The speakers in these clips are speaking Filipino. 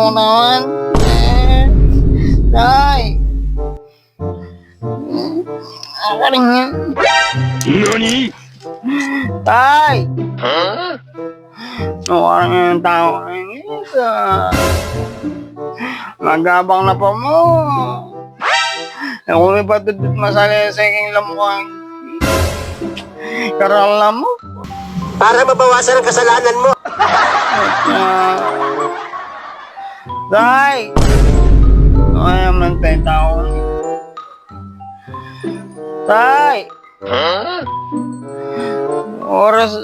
mo naman. Tay. Ako rin yan. NANI?! Tay. Huh? Parang yung tao rin ito. Magabang na pa mo. Kung may patutut masali sa iking lamuhan. Karal mo. Para mabawasan ang kasalanan mo. Tay. Ay, man tayo tao. Tay. Huh? Oras.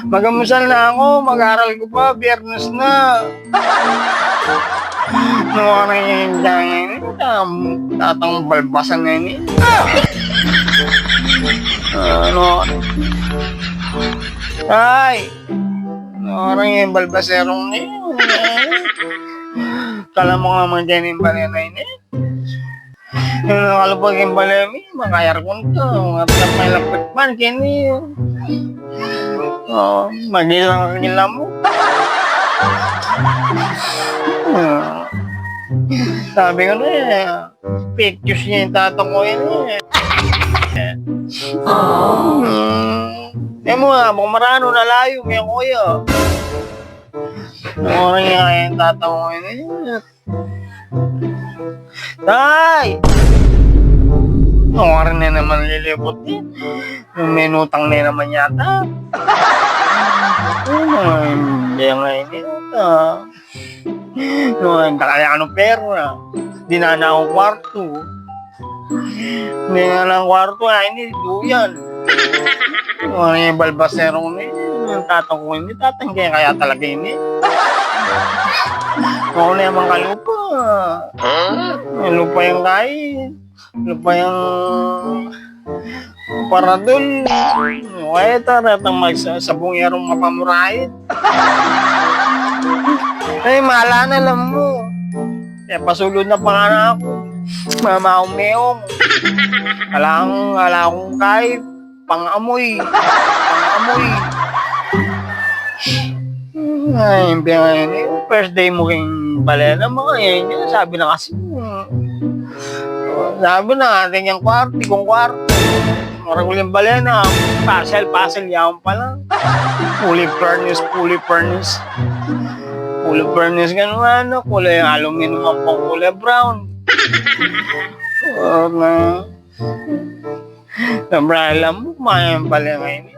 Magamusal na ako. Mag-aral ko pa. Biyernes na. Ano yung tatang balbasan na yun. Ano? Ay! Ano yung balbaserong na yun? Kala mo nga mga dyan yung balena yun eh. Yung nakalupag yung balemi, makayar ko nito. Mga tapay lapit man, kini. Magilang kagila mo. Sabi ko na eh, pictures niya yung tatang ko yun eh. Mo nga, kung marano na layo, may kuya. Ano nga yung tatang ko yun eh. Tay! Ano rin na naman lilipot din. Yung menutang na naman yata. Hindi nga yun ito. No, kaya anong pera. Di na akong kwarto. Hindi na lang kwarto. Hindi, duyan. Ano yung balbaserong ni? Yung tatang ko hindi. Tatang kaya talaga yun eh. Ako na yung mga lupa. Yung lupa yung kahit. Lupa yung paradol. Kaya taratang magsasabong yarong mapamurahin. Ay, mahala na lang mo. Kaya pasulod na pa nga na ako. Mamaong-meong. Wala akong kahit. Pang-amoy. Pang-amoy. Ay, first day mo king balena mo. Yan yun. Sabi na kasi. Sabi na natin yung kwarto. Kung kwarto. Marang uling balena. Parcel yaman pa lang. Fully furnished. Fully furnished gano'n ano, kulay aluminum ang pang kulay brown. Sobra alam mo, kumain pala ngayon.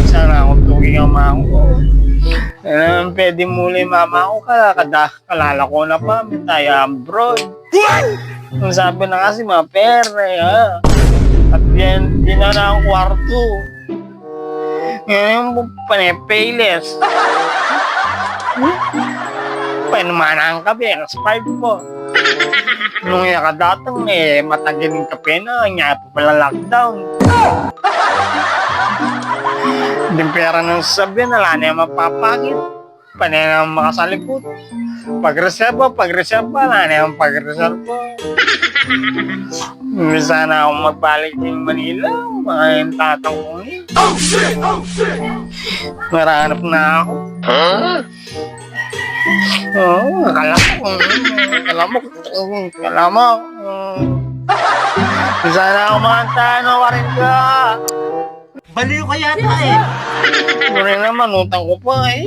Sana ako tuging ang mama ko. Pwede muli mama ko, kalala ko na pa, may tayo abroad. Ang sabi na kasi mga pera, ha? At di na ang kwarto. Ngayon yung panepayless. Panumanang kape, expired po. Nung nakadatang matagal yung kape na, nga po pala lockdown. Yung pera ng sasabihin, wala na yung mapapangit. Panay na makasalikot. Pag-reserva, wala na yung pag-reserva. Sana akong magbalik ng Manila, mga yung tatang ko niya. Oh shit! Maranap na ako. Oo, akala mo. Sana ako makanta, warin ka. Baliw ka yata eh. Warin naman, utang ko pa eh.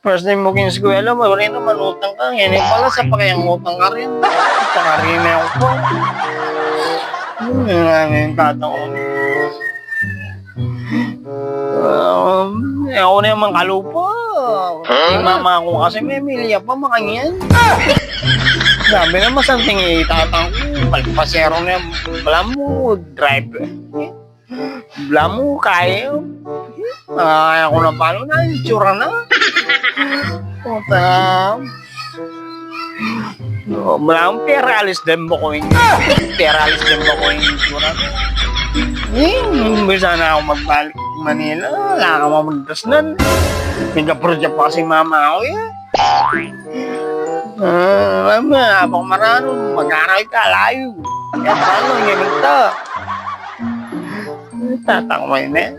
First time mo kiniskwela, warin naman, utang ka. Yan yung pala, sa pakayang utang ka rin. Pakarin na ako pa. Yung tatang ko. Ako na yung mga kalupa. Yung mama ko kasi may milya pa makanyan. Sabi na masanting itatang ko. Palpasero na yung bala mo, drive. Bala mo, kaya. Kaya ko na palo na, itsura na. Puta. Bala mo, peralis din mo ko yung itsura na. Sana ako magbalik Manila. Wala ka mamagdasnan. Nagka-project pa kasi mama ako yan. Habang marano, mag-aral ka, layo. Kaya paano, ganito. Tatakmay na.